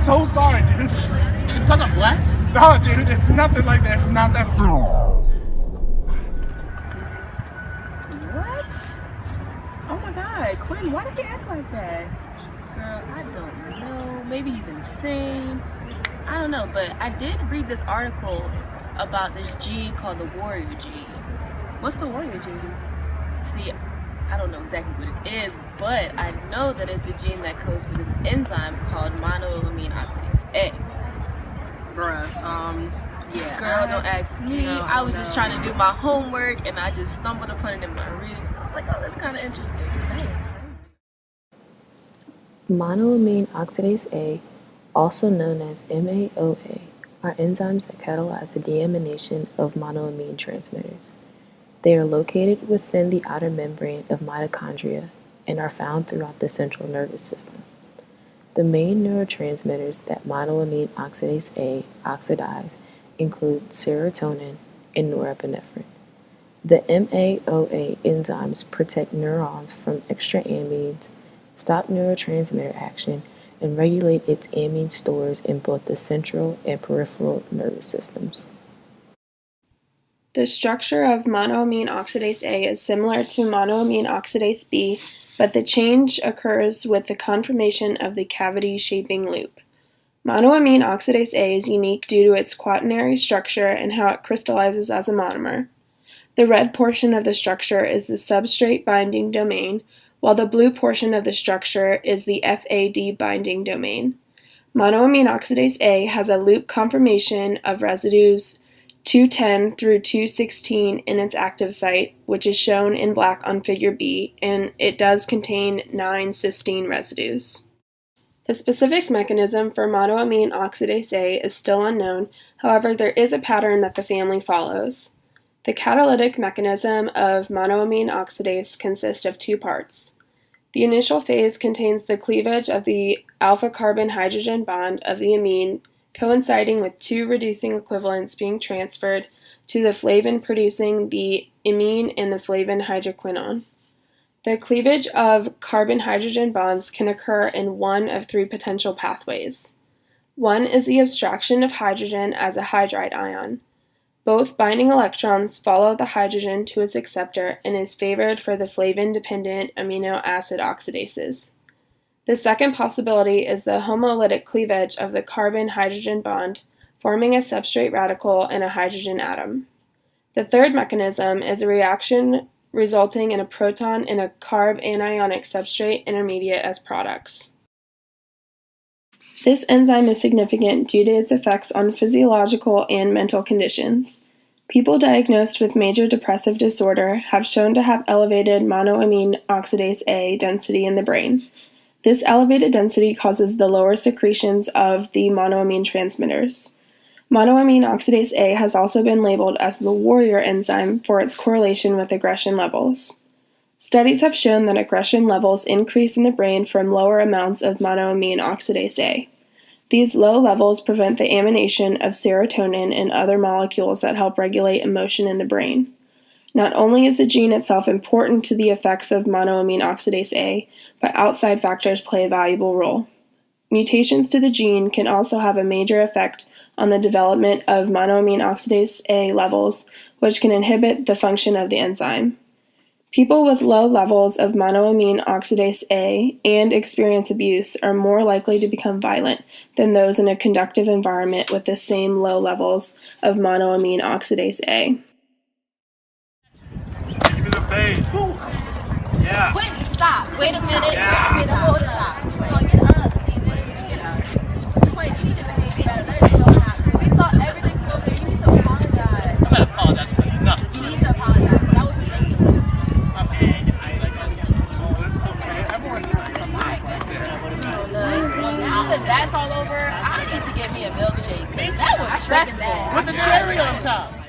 so sorry, dude. Is it because I'm black? No, dude, it's nothing like that. It's not that serious. What? Oh my God, Quinn, why did he act like that? Girl, I don't know. Maybe he's insane. I don't know, but I did read this article about this gene called the warrior gene. What's the warrior gene? See, I don't know exactly what it is, but I know that it's a gene that codes for this enzyme called monoamine oxidase A. Bruh, yeah. Girl, don't ask me. I was just trying to do my homework and I just stumbled upon it in my reading. I was like, oh, that's kind of interesting. That is crazy. Monoamine oxidase A, also known as MAOA, are enzymes that catalyze the deamination of monoamine transmitters. They are located within the outer membrane of mitochondria and are found throughout the central nervous system. The main neurotransmitters that monoamine oxidase A oxidize include serotonin and norepinephrine. The MAOA enzymes protect neurons from extra amines, stop neurotransmitter action, and regulate its amine stores in both the central and peripheral nervous systems. The structure of monoamine oxidase A is similar to monoamine oxidase B, but the change occurs with the conformation of the cavity shaping loop. Monoamine oxidase A is unique due to its quaternary structure and how it crystallizes as a monomer. The red portion of the structure is the substrate binding domain, while the blue portion of the structure is the FAD binding domain. Monoamine oxidase A has a loop conformation of residues 210 through 216 in its active site, which is shown in black on Figure B, and it does contain 9 cysteine residues. The specific mechanism for monoamine oxidase A is still unknown, however there is a pattern that the family follows. The catalytic mechanism of monoamine oxidase consists of 2 parts. The initial phase contains the cleavage of the alpha carbon-hydrogen bond of the amine coinciding with 2 reducing equivalents being transferred to the flavin producing the imine and the flavin hydroquinone. The cleavage of carbon-hydrogen bonds can occur in one of 3 potential pathways. One is the abstraction of hydrogen as a hydride ion. Both binding electrons follow the hydrogen to its acceptor and is favored for the flavin-dependent amino acid oxidases. The second possibility is the homolytic cleavage of the carbon-hydrogen bond, forming a substrate radical and a hydrogen atom. The third mechanism is a reaction resulting in a proton and a carb anionic substrate intermediate as products. This enzyme is significant due to its effects on physiological and mental conditions. People diagnosed with major depressive disorder have shown to have elevated monoamine oxidase A density in the brain. This elevated density causes the lower secretions of the monoamine transmitters. Monoamine oxidase A has also been labeled as the warrior enzyme for its correlation with aggression levels. Studies have shown that aggression levels increase in the brain from lower amounts of monoamine oxidase A. These low levels prevent the amination of serotonin and other molecules that help regulate emotion in the brain. Not only is the gene itself important to the effects of monoamine oxidase A, but outside factors play a valuable role. Mutations to the gene can also have a major effect on the development of monoamine oxidase A levels, which can inhibit the function of the enzyme. People with low levels of monoamine oxidase A and experience abuse are more likely to become violent than those in a conductive environment with the same low levels of monoamine oxidase A. Give me the bait. Yeah. Wait, stop. Wait a minute. Yeah. Wait, hold up. Get up, Steven. Get up. Wait, you need to behave better. That is so hot. We saw everything go there. You need to apologize. I'm not apologizing for nothing. You need to apologize. That was ridiculous. Okay. Oh, it's okay. Everyone does something like that. Well, now that that's all over, I need to get me a milkshake. That was stressful. With the cherry on top.